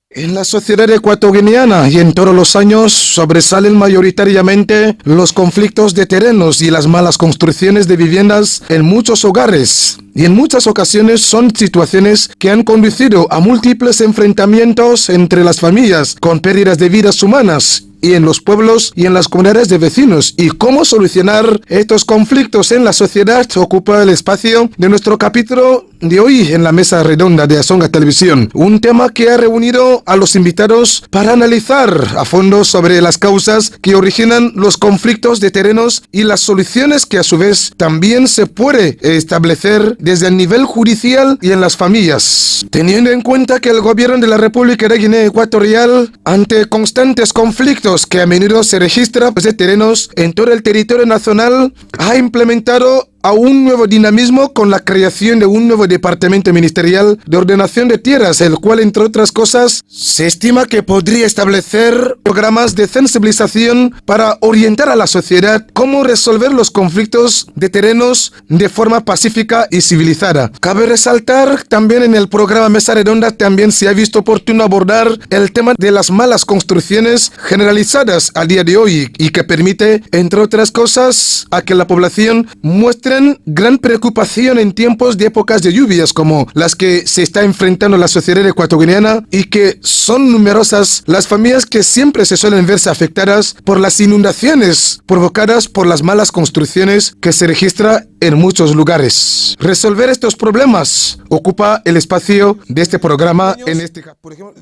Speaker 1: En la sociedad ecuatoguineana y en todos los años sobresalen mayoritariamente los conflictos de terrenos y las malas construcciones de viviendas en muchos hogares. Y en muchas ocasiones son situaciones que han conducido a múltiples enfrentamientos entre las familias, con pérdidas de vidas humanas, y en los pueblos y en las comunidades de vecinos. Y cómo solucionar estos conflictos en la sociedad ocupa el espacio de nuestro capítulo de hoy en la mesa redonda de Azonga Televisión. Un tema que ha reunido a los invitados para analizar a fondo sobre las causas que originan los conflictos de terrenos y las soluciones que a su vez también se puede establecer desde el nivel judicial y en las familias. Teniendo en cuenta que el gobierno de la República de Guinea Ecuatorial, ante constantes conflictos que a menudo se registran de terrenos en todo el territorio nacional, ha implementado a un nuevo dinamismo con la creación de un nuevo departamento ministerial de ordenación de tierras, el cual, entre otras cosas, se estima que podría establecer programas de sensibilización para orientar a la sociedad cómo resolver los conflictos de terrenos de forma pacífica y civilizada. Cabe resaltar también en el programa Mesa Redonda también se ha visto oportuno abordar el tema de las malas construcciones generalizadas a día de hoy y que permite, entre otras cosas, a que la población muestre gran preocupación en tiempos de épocas de lluvias como las que se está enfrentando la sociedad ecuatoguineana y que son numerosas las familias que siempre se suelen verse afectadas por las inundaciones provocadas por las malas construcciones que se registra en muchos lugares. Resolver estos problemas ocupa el espacio de este programa en este caso. Por ejemplo,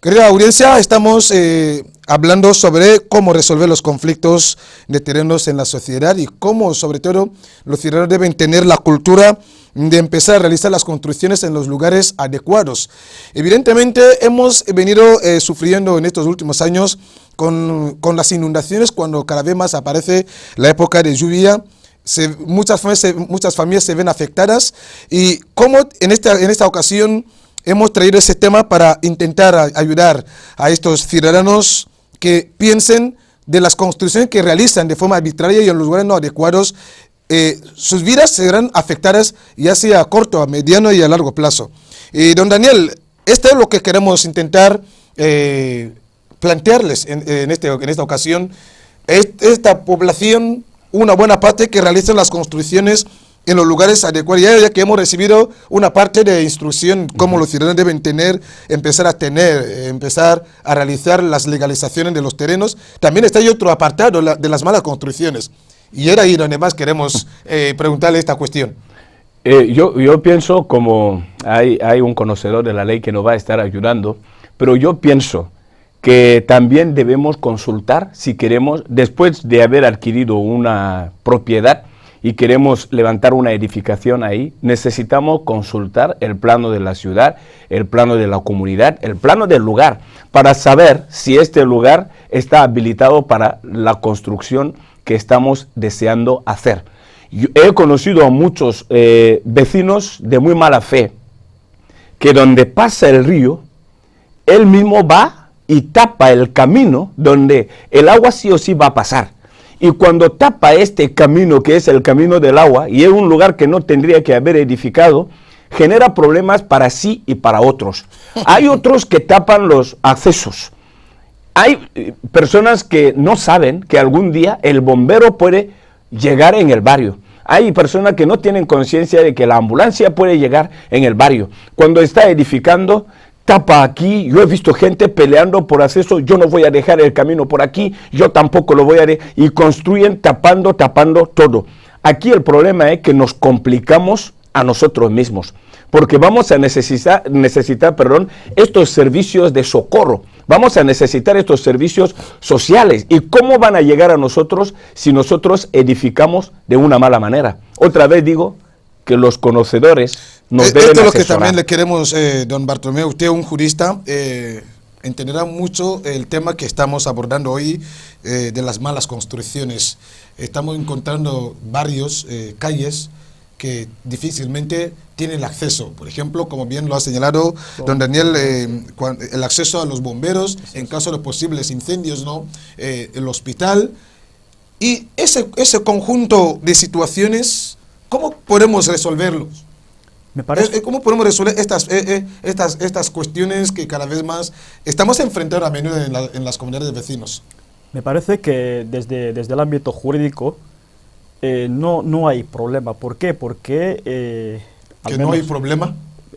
Speaker 1: querida audiencia, estamos hablando sobre cómo resolver los conflictos de terrenos en la sociedad y cómo, sobre todo, los ciudadanos deben tener la cultura de empezar a realizar las construcciones en los lugares adecuados. Evidentemente, hemos venido sufriendo en estos últimos años con las inundaciones cuando cada vez más aparece la época de lluvia. Muchas familias se ven afectadas y cómo en esta ocasión hemos traído ese tema para intentar ayudar a estos ciudadanos que piensen de las construcciones que realizan de forma arbitraria y en los lugares no adecuados. Sus vidas serán afectadas ya sea a corto, a mediano y a largo plazo. Don Daniel, esto es lo que queremos intentar plantearles en esta ocasión. Esta población, una buena parte que realizan las construcciones en los lugares adecuados, ya que hemos recibido una parte de instrucción cómo los ciudadanos deben empezar a realizar las legalizaciones de los terrenos. También está ahí otro apartado de las malas construcciones. Y era ahí donde más queremos preguntarle esta cuestión.
Speaker 2: Yo pienso, como hay un conocedor de la ley que nos va a estar ayudando, pero yo pienso que también debemos consultar si queremos, después de haber adquirido una propiedad y queremos levantar una edificación ahí, necesitamos consultar el plano de la ciudad, el plano de la comunidad, el plano del lugar, para saber si este lugar está habilitado para la construcción que estamos deseando hacer. Yo he conocido a muchos vecinos de muy mala fe, que donde pasa el río, él mismo va y tapa el camino donde el agua sí o sí va a pasar. Y cuando tapa este camino, que es el camino del agua, y es un lugar que no tendría que haber edificado, genera problemas para sí y para otros. Hay otros que tapan los accesos. Hay personas que no saben que algún día el bombero puede llegar en el barrio. Hay personas que no tienen conciencia de que la ambulancia puede llegar en el barrio. Cuando está edificando, tapa aquí. Yo he visto gente peleando por acceso. Yo no voy a dejar el camino por aquí, yo tampoco lo voy a dejar. Y construyen tapando todo. Aquí el problema es que nos complicamos a nosotros mismos, porque vamos a necesitar estos servicios de socorro, vamos a necesitar estos servicios sociales. ¿Y cómo van a llegar a nosotros si nosotros edificamos de una mala manera? Otra vez digo que los conocedores nos deben
Speaker 1: esto es lo que
Speaker 2: asesorar.
Speaker 1: también le queremos, don Bartolomé, usted es un jurista, entenderá mucho el tema que estamos abordando hoy de las malas construcciones. Estamos encontrando barrios, calles, que difícilmente tienen acceso. Por ejemplo, como bien lo ha señalado don Daniel, el acceso a los bomberos en caso de posibles incendios, ¿no? El hospital. Y ese conjunto de situaciones, ¿cómo podemos resolverlos?
Speaker 3: Me parece...
Speaker 1: ¿Cómo podemos resolver estas cuestiones que cada vez más estamos enfrentando a menudo en las comunidades de vecinos?
Speaker 3: Me parece que desde el ámbito jurídico no hay problema. ¿Por qué? Porque...
Speaker 1: ¿Que no hay problema?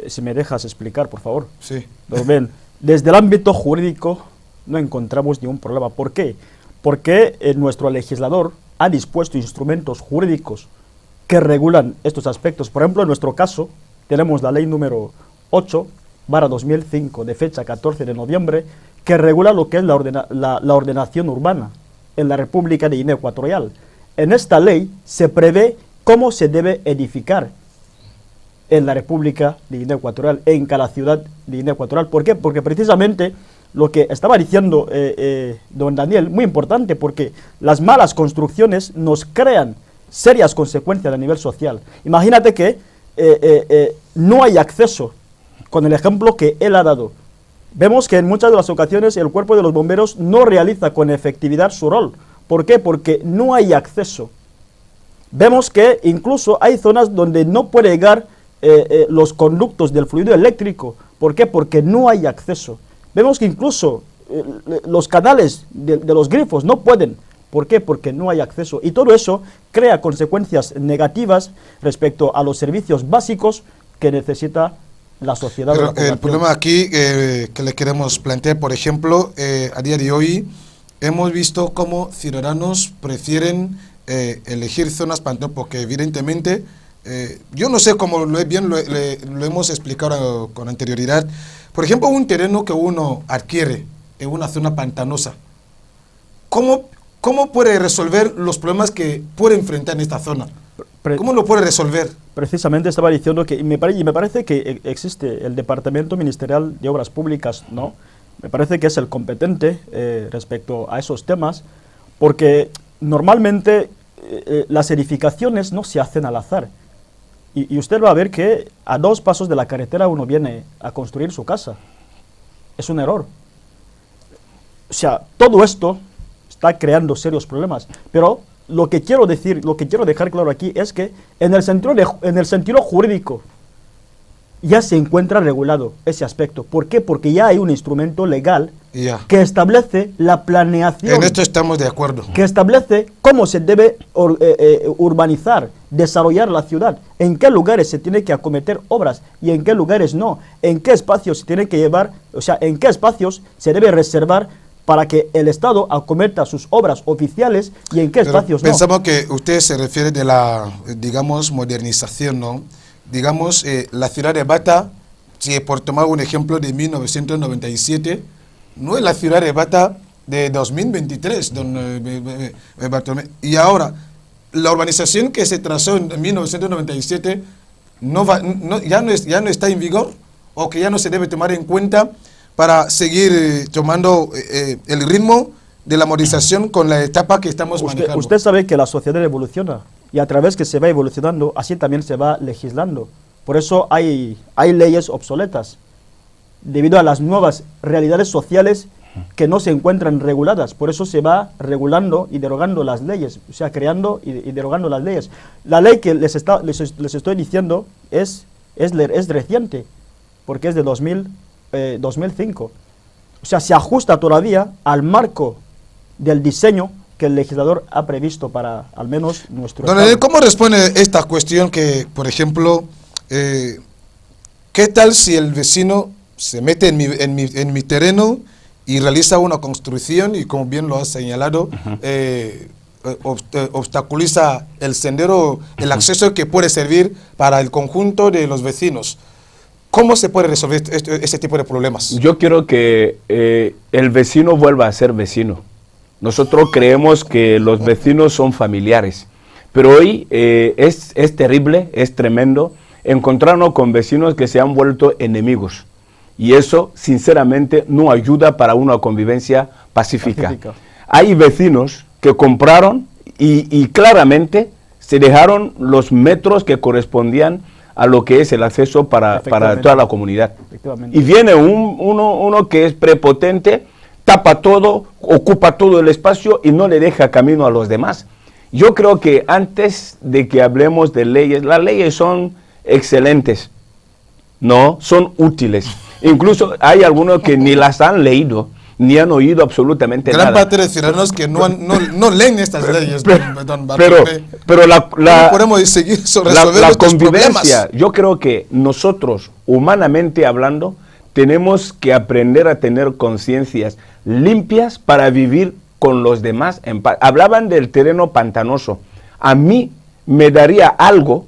Speaker 3: Si me dejas explicar, por favor.
Speaker 1: Sí.
Speaker 3: Pero ven, desde el ámbito jurídico no encontramos ningún problema. ¿Por qué? Porque nuestro legislador ha dispuesto instrumentos jurídicos que regulan estos aspectos. Por ejemplo, en nuestro caso, tenemos la ley número 8/2005, de fecha 14 de noviembre, que regula lo que es la ordenación urbana en la República de Guinea Ecuatorial. En esta ley se prevé cómo se debe edificar en la República de Guinea Ecuatorial, en cada ciudad de Guinea Ecuatorial. ¿Por qué? Porque precisamente lo que estaba diciendo don Daniel, muy importante, porque las malas construcciones nos crean serias consecuencias a nivel social. Imagínate que no hay acceso, con el ejemplo que él ha dado. Vemos que en muchas de las ocasiones el cuerpo de los bomberos no realiza con efectividad su rol. ¿Por qué? Porque no hay acceso. Vemos que incluso hay zonas donde no puede llegar los conductos del fluido eléctrico. ¿Por qué? Porque no hay acceso. Vemos que incluso los canales de los grifos no pueden. ¿Por qué? Porque no hay acceso. Y todo eso crea consecuencias negativas respecto a los servicios básicos que necesita la sociedad.
Speaker 1: Pero el problema aquí que le queremos plantear, por ejemplo, a día de hoy hemos visto cómo ciudadanos prefieren elegir zonas pantanosas, porque evidentemente, yo no sé cómo lo hemos explicado con anterioridad. Por ejemplo, un terreno que uno adquiere en una zona pantanosa, ¿cómo puede resolver los problemas que puede enfrentar en esta zona? ¿Cómo lo puede resolver?
Speaker 3: Precisamente estaba diciendo que, y me parece que existe el Departamento Ministerial de Obras Públicas, ¿no? Me parece que es el competente respecto a esos temas, porque normalmente las edificaciones no se hacen al azar. Y usted va a ver que a 2 pasos de la carretera uno viene a construir su casa. Es un error. O sea, todo esto está creando serios problemas. Pero lo que quiero decir, lo que quiero dejar claro aquí es que en el sentido jurídico, ya se encuentra regulado ese aspecto. ¿Por qué? Porque ya hay un instrumento legal que establece la planeación.
Speaker 1: En esto estamos de acuerdo.
Speaker 3: Que establece cómo se debe urbanizar, desarrollar la ciudad, en qué lugares se tiene que acometer obras y en qué lugares no, en qué espacios se tiene que llevar, o sea, en qué espacios se debe reservar para que el Estado acometa sus obras oficiales y en qué espacios no.
Speaker 1: Pensamos que usted se refiere de la, digamos, modernización, ¿no? Digamos, la ciudad de Bata, si por tomar un ejemplo de 1997, no es la ciudad de Bata de 2023, don Bartolomé. Y ahora, la urbanización que se trazó en 1997 ya no está en vigor, o que ya no se debe tomar en cuenta para seguir tomando el ritmo de la modernización con la etapa que estamos manejando.
Speaker 3: Usted sabe que la sociedad evoluciona, y a través que se va evolucionando, así también se va legislando. Por eso hay leyes obsoletas, debido a las nuevas realidades sociales que no se encuentran reguladas. Por eso se va regulando y derogando las leyes, o sea, creando y derogando las leyes. La ley que les estoy diciendo es reciente, porque es de 2005. O sea, se ajusta todavía al marco del diseño que el legislador ha previsto para al menos nuestro
Speaker 1: Don Daniel, ¿cómo responde esta cuestión que, por ejemplo, qué tal si el vecino se mete en mi terreno y realiza una construcción y, como bien lo ha señalado, obstaculiza el sendero, el acceso que puede servir para el conjunto de los vecinos? ¿Cómo se puede resolver ese tipo de problemas?
Speaker 2: Yo quiero que el vecino vuelva a ser vecino. Nosotros creemos que los vecinos son familiares, pero hoy es terrible, es tremendo encontrarnos con vecinos que se han vuelto enemigos. Y eso, sinceramente, no ayuda para una convivencia pacífica. Hay vecinos que compraron y claramente se dejaron los metros que correspondían a lo que es el acceso para toda la comunidad. Y viene uno que es prepotente, tapa todo, ocupa todo el espacio y no le deja camino a los demás. Yo creo que antes de que hablemos de leyes, las leyes son excelentes, no, son útiles. Incluso hay algunos que ni las han leído, ni han oído absolutamente nada.
Speaker 1: Gran parte de ciudadanos que no leen estas leyes, don
Speaker 2: Bartolomé. Pero la
Speaker 1: podemos seguir
Speaker 2: la convivencia, yo creo que nosotros, humanamente hablando, tenemos que aprender a tener conciencias limpias para vivir con los demás en paz. Hablaban del terreno pantanoso. A mí me daría algo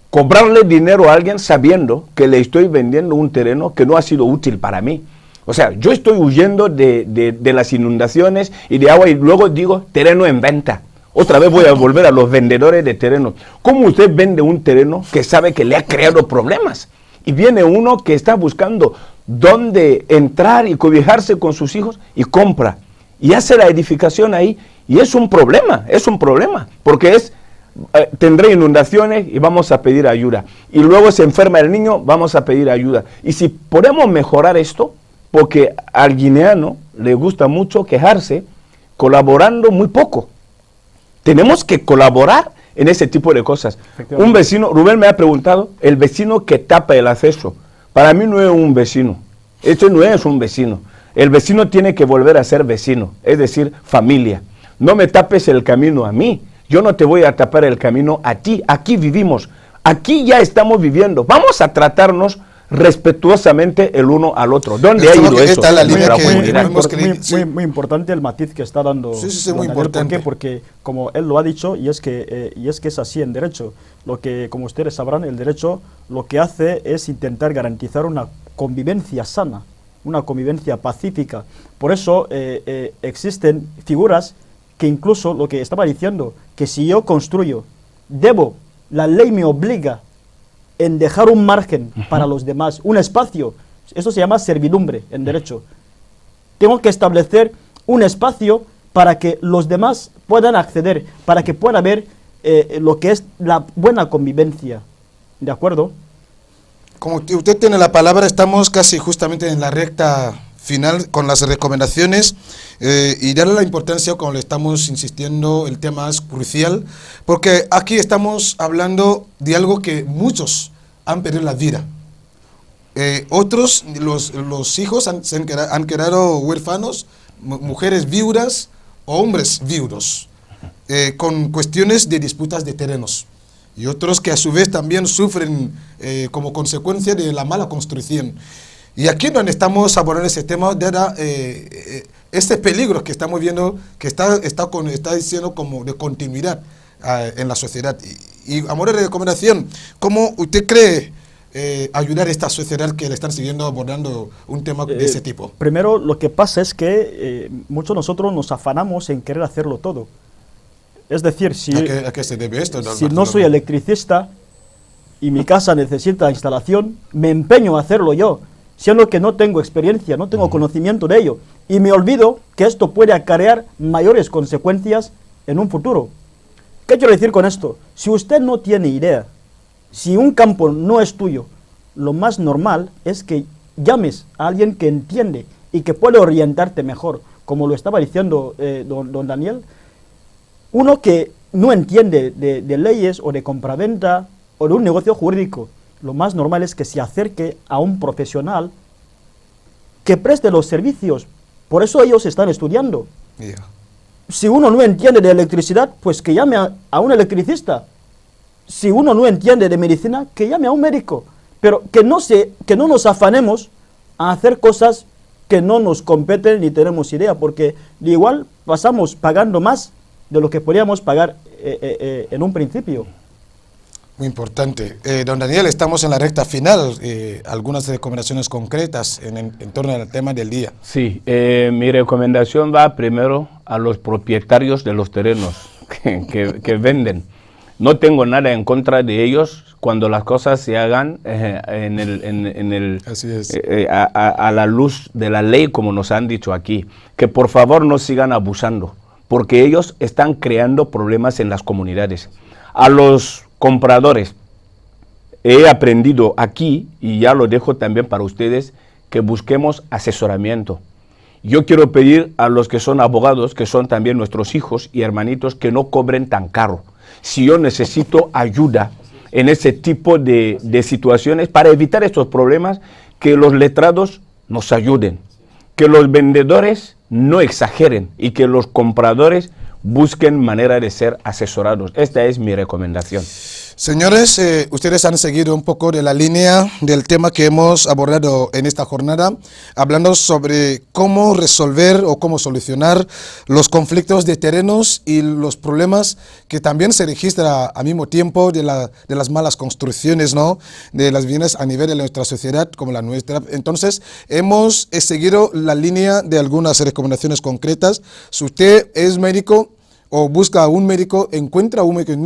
Speaker 2: cobrarle dinero a alguien sabiendo que le estoy vendiendo un terreno que no ha sido útil para mí. O sea, yo estoy huyendo de las inundaciones y de agua y luego digo terreno en venta. Otra vez voy a volver a los vendedores de terrenos. ¿Cómo usted vende un terreno que sabe que le ha creado problemas? Y viene uno que está buscando dónde entrar y cobijarse con sus hijos y compra. Y hace la edificación ahí. Y es un problema, porque tendré inundaciones y vamos a pedir ayuda. Y luego se enferma el niño, vamos a pedir ayuda. Y si podemos mejorar esto, porque al guineano le gusta mucho quejarse, colaborando muy poco. Tenemos que colaborar en ese tipo de cosas. Un vecino, Rubén me ha preguntado, el vecino que tapa el acceso. Para mí no es un vecino. Esto no es un vecino. El vecino tiene que volver a ser vecino, es decir, familia. No me tapes el camino a mí. Yo no te voy a tapar el camino a ti. Aquí vivimos. Aquí ya estamos viviendo. Vamos a tratarnos respetuosamente el uno al otro. ¿Dónde ha ido eso?
Speaker 1: Está la línea que
Speaker 3: muy importante el matiz que está dando.
Speaker 1: Sí, muy importante.
Speaker 3: ¿Por qué? Porque, como él lo ha dicho, y es que es así en derecho. Lo que, como ustedes sabrán, el derecho lo que hace es intentar garantizar una convivencia sana, una convivencia pacífica. Por eso existen figuras que incluso lo que estaba diciendo, que si yo construyo, la ley me obliga en dejar un margen para los demás, un espacio. Eso se llama servidumbre en derecho. Tengo que establecer un espacio para que los demás puedan acceder, para que pueda haber lo que es la buena convivencia. ¿De acuerdo?
Speaker 1: Como usted tiene la palabra, estamos casi justamente en la recta final con las recomendaciones y darle la importancia, como le estamos insistiendo, el tema es crucial, porque aquí estamos hablando de algo que muchos han perdido la vida. Otros, los hijos han quedado huérfanos, mujeres viudas o hombres viudos, con cuestiones de disputas de terrenos. Y otros que a su vez también sufren como consecuencia de la mala construcción. Y aquí donde estamos abordando ese tema, este peligro que estamos viendo, que está diciendo como de continuidad en la sociedad. Y a modo de recomendación, ¿cómo usted cree ayudar a esta sociedad que le están siguiendo abordando un tema de ese tipo?
Speaker 3: Primero, lo que pasa es que muchos de nosotros nos afanamos en querer hacerlo todo. Es decir, si,
Speaker 1: ¿A qué se debe esto,
Speaker 3: si no soy electricista y mi casa necesita instalación, me empeño a hacerlo yo, siendo que no tengo experiencia, no tengo conocimiento de ello, y me olvido que esto puede acarrear mayores consecuencias en un futuro. ¿Qué quiero decir con esto? Si usted no tiene idea, si un campo no es tuyo, lo más normal es que llames a alguien que entiende y que puede orientarte mejor, como lo estaba diciendo don Daniel. Uno que no entiende de leyes o de compraventa o de un negocio jurídico, lo más normal es que se acerque a un profesional que preste los servicios. Por eso ellos están estudiando.
Speaker 1: Yeah.
Speaker 3: Si uno no entiende de electricidad, pues que llame a un electricista. Si uno no entiende de medicina, que llame a un médico. Pero que no nos afanemos a hacer cosas que no nos competen ni tenemos idea, porque de igual pasamos pagando más de lo que podríamos pagar en un principio.
Speaker 1: Muy importante. Don Daniel, estamos en la recta final. Algunas recomendaciones concretas en torno al tema del día.
Speaker 2: Sí, mi recomendación va primero a los propietarios de los terrenos que venden. No tengo nada en contra de ellos cuando las cosas se hagan
Speaker 1: Así es.
Speaker 2: A la luz de la ley, como nos han dicho aquí. Que por favor no sigan abusando, porque ellos están creando problemas en las comunidades. A los compradores, he aprendido aquí, y ya lo dejo también para ustedes, que busquemos asesoramiento. Yo quiero pedir a los que son abogados, que son también nuestros hijos y hermanitos, que no cobren tan caro. Si yo necesito ayuda en ese tipo de situaciones, para evitar estos problemas, que los letrados nos ayuden, que los vendedores no exageren y que los compradores busquen manera de ser asesorados. Esta es mi recomendación.
Speaker 1: Señores, ustedes han seguido un poco de la línea del tema que hemos abordado en esta jornada, hablando sobre cómo resolver o cómo solucionar los conflictos de terrenos y los problemas que también se registran al mismo tiempo de las malas construcciones, ¿no?, de las viviendas a nivel de nuestra sociedad como la nuestra. Entonces, hemos seguido la línea de algunas recomendaciones concretas. Si usted es médico o busca a un médico, encuentra a un médico.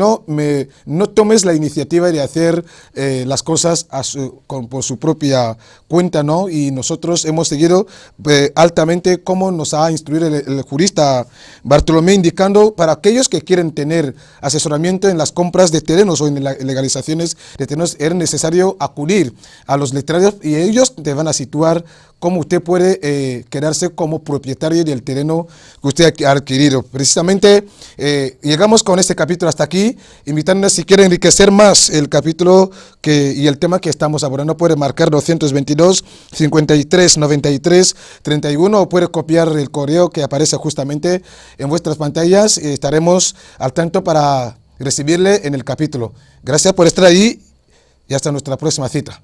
Speaker 1: No tomes la iniciativa de hacer las cosas por su propia cuenta, ¿no? Y nosotros hemos seguido altamente como nos ha instruido el jurista Bartolomé, indicando para aquellos que quieren tener asesoramiento en las compras de terrenos o en las legalizaciones de terrenos, es necesario acudir a los letrados y ellos te van a situar cómo usted puede quedarse como propietario del terreno que usted ha adquirido. Precisamente llegamos con este capítulo hasta aquí, invitándoles, si quiere enriquecer más el capítulo y el tema que estamos abordando, puede marcar 222 53 93 31 o puede copiar el correo que aparece justamente en vuestras pantallas. Estaremos al tanto para recibirle en el capítulo. Gracias por estar ahí y hasta nuestra próxima cita.